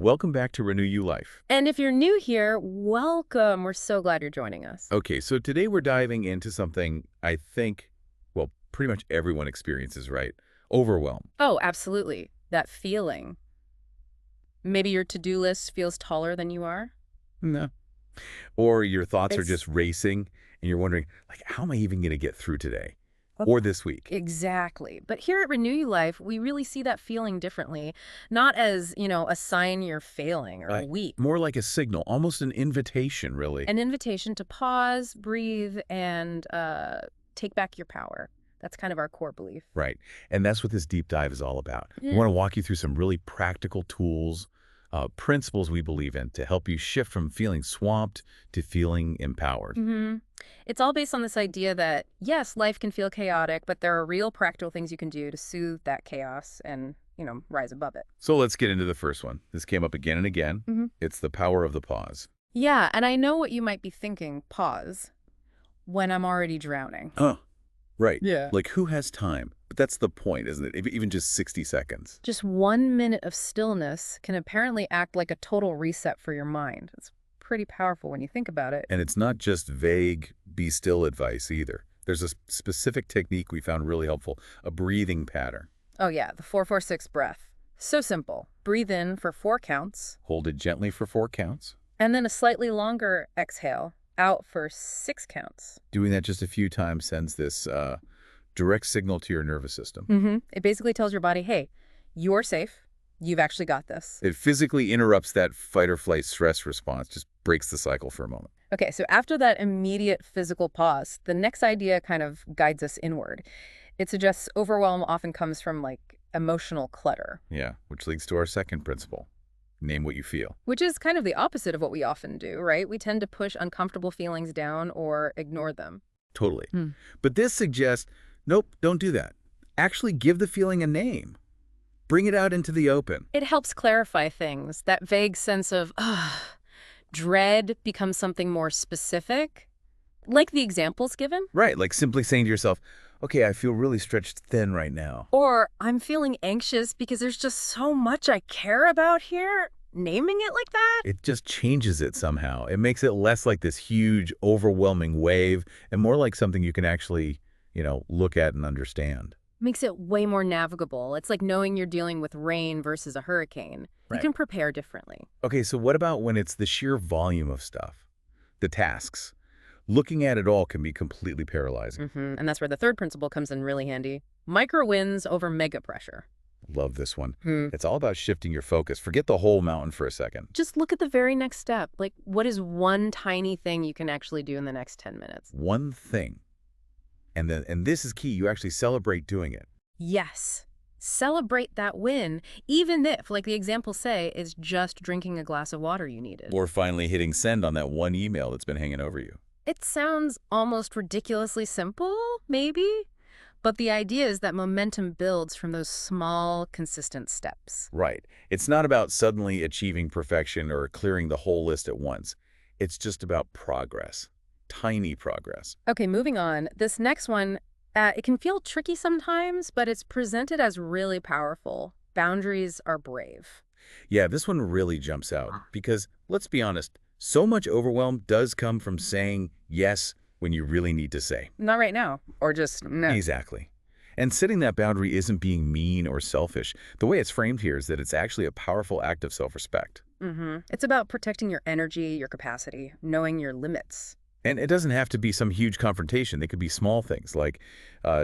Welcome back to Renew You Life. And if you're new here, welcome. We're so glad you're joining us. Okay, so today we're diving into something I think, well, pretty much everyone experiences, right? Overwhelm. Oh, absolutely. That feeling. Maybe your to-do list feels taller than you are. No. Or your thoughts are It's just racing and you're wondering, like, how am I even going to get through today or this week? exactly. But here at Renew You Life, we really see that feeling differently. Not as, a sign you're failing or Right. weak. More like a signal, almost an invitation, really. An invitation to pause, breathe, and take back your power. That's kind of our core belief. Right. And that's what this deep dive is all about. We want to walk you through some really practical tools, principles we believe in to help you shift from feeling swamped to feeling empowered. It's all based on this idea that, yes, life can feel chaotic, but there are real practical things you can do to soothe that chaos and, rise above it. So let's get into the first one. This came up again and again. It's the power of the pause. Yeah, and I know what you might be thinking, pause, when I'm already drowning. Huh. Right. Yeah. Like, who has time? But that's the point, isn't it? Even just 60 seconds. Just 1 minute of stillness can apparently act like a total reset for your mind. It's pretty powerful when you think about it. And it's not just vague, be still advice either. There's a specific technique we found really helpful, a breathing pattern. Oh yeah, the 4-4-6 breath. So simple. Breathe in for 4 counts, Hold it gently for 4 counts. and then a slightly longer exhale, out for 6 counts. Doing that just a few times sends this direct signal to your nervous system. It basically tells your body, hey, you're safe. You've actually got this. It physically interrupts that fight or flight stress response, just breaks the cycle for a moment. Okay, so after that immediate physical pause, the next idea kind of guides us inward. It suggests overwhelm often comes from emotional clutter, Yeah, which leads to our second principle. Name what you feel. which is kind of the opposite of what we often do, right? We tend to push uncomfortable feelings down or ignore them. Totally. Hmm. But this suggests, nope, don't do that. Actually give the feeling a name. Bring it out into the open. It helps clarify things. That vague sense of dread becomes something more specific, like the examples given. Right, like simply saying to yourself, okay, I feel really stretched thin right now. Or I'm feeling anxious because there's just so much I care about here. Naming it like that? It just changes it somehow. It makes it less like this huge, overwhelming wave and more like something you can actually, look at and understand. Makes it way more navigable. It's like knowing you're dealing with rain versus a hurricane. You Right. can prepare differently. Okay, so what about when it's the sheer volume of stuff? The tasks. Looking at it all can be completely paralyzing. And that's where the third principle comes in really handy. Micro wins over mega pressure. Love this one. It's all about shifting your focus. Forget the whole mountain for a second. Just look at the very next step. Like, what is one tiny thing you can actually do in the next 10 minutes? One thing. And this is key. You actually celebrate doing it. Yes. Celebrate that win, even if, like the examples say, is just drinking a glass of water you needed. Or finally hitting send on that one email that's been hanging over you. It sounds almost ridiculously simple, maybe? But the idea is that momentum builds from those small, consistent steps. Right. It's not about suddenly achieving perfection or clearing the whole list at once. It's just about progress. Tiny progress. Okay, moving on. This next one, it can feel tricky sometimes, but it's presented as really powerful. Boundaries are brave. Yeah, this one really jumps out because, let's be honest, so much overwhelm does come from saying yes when you really need to say. Not right now. Or just no. Exactly. And setting that boundary isn't being mean or selfish. The way it's framed here is that it's actually a powerful act of self-respect. It's about protecting your energy, your capacity, knowing your limits. And it doesn't have to be some huge confrontation. They could be small things like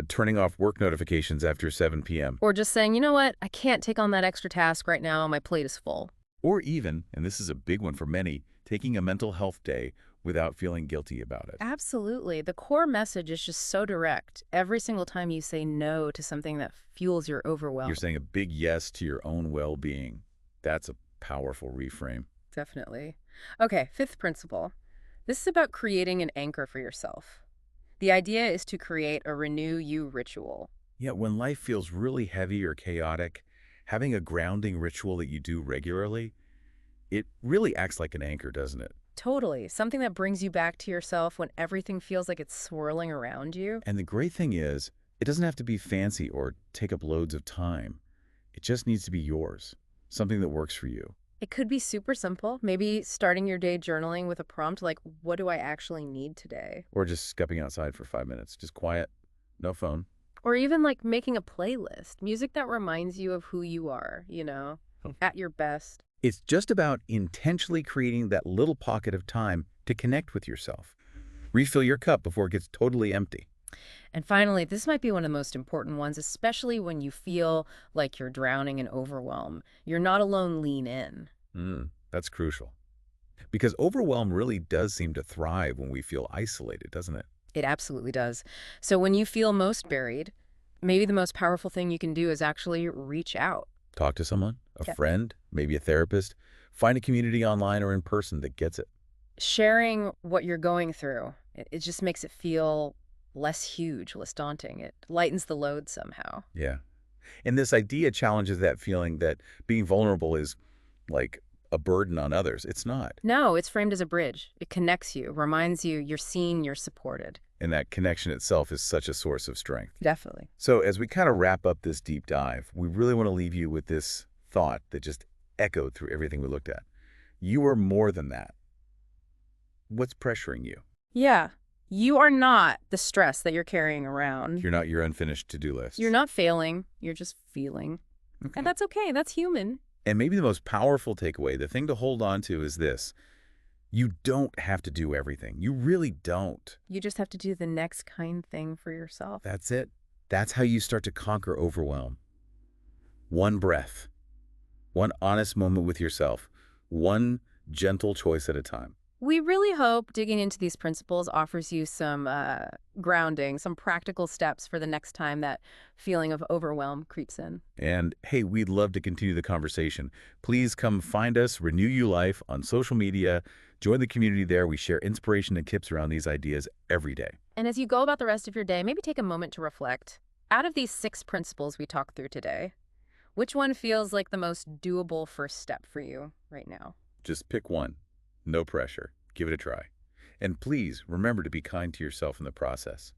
turning off work notifications after 7 p.m. Or just saying, you know what, I can't take on that extra task right now, my plate is full. Or even, and this is a big one for many, taking a mental health day without feeling guilty about it. Absolutely. The core message is just so direct. Every single time you say no to something that fuels your overwhelm. You're saying a big yes to your own well-being. That's a powerful reframe. Definitely. Okay, fifth principle. This is about creating an anchor for yourself. The idea is to create a renew you ritual. Yeah, when life feels really heavy or chaotic, having a grounding ritual that you do regularly, it really acts like an anchor, doesn't it? Totally. Something that brings you back to yourself when everything feels like it's swirling around you. And the great thing is, it doesn't have to be fancy or take up loads of time. It just needs to be yours, something that works for you. It could be super simple. Maybe starting your day journaling with a prompt like, what do I actually need today? Or just stepping outside for 5 minutes, just quiet, no phone. Or even like making a playlist, music that reminds you of who you are, at your best. It's just about intentionally creating that little pocket of time to connect with yourself. Refill your cup before it gets totally empty. And finally, this might be one of the most important ones, especially when you feel like you're drowning in overwhelm. You're not alone, lean in. That's crucial. Because overwhelm really does seem to thrive when we feel isolated, doesn't it? It absolutely does. So when you feel most buried, maybe the most powerful thing you can do is actually reach out. Talk to someone, a Yep. friend, maybe a therapist. Find a community online or in person that gets it. Sharing what you're going through, it just makes it feel less huge, less daunting. It lightens the load somehow. Yeah. And this idea challenges that feeling that being vulnerable is like a burden on others. It's not. No, it's framed as a bridge. It connects you, reminds you you're seen, you're supported. And that connection itself is such a source of strength. Definitely. So as we kind of wrap up this deep dive, we really want to leave you with this thought that just echoed through everything we looked at. You are more than that. What's pressuring you? Yeah. You are not the stress that you're carrying around. You're not your unfinished to-do list. You're not failing. You're just feeling. Okay. And that's okay. That's human. And maybe the most powerful takeaway, the thing to hold on to is this. You don't have to do everything. You really don't. You just have to do the next kind thing for yourself. That's it. That's how you start to conquer overwhelm. One breath, one honest moment with yourself, one gentle choice at a time. We really hope digging into these principles offers you some grounding, some practical steps for the next time that feeling of overwhelm creeps in. And hey, we'd love to continue the conversation. Please come find us, Renew You Life, on social media. Join the community there. We share inspiration and tips around these ideas every day. And as you go about the rest of your day, maybe take a moment to reflect. Out of these 6 principles we talked through today, which one feels like the most doable first step for you right now? Just pick one. No pressure. Give it a try. And please remember to be kind to yourself in the process.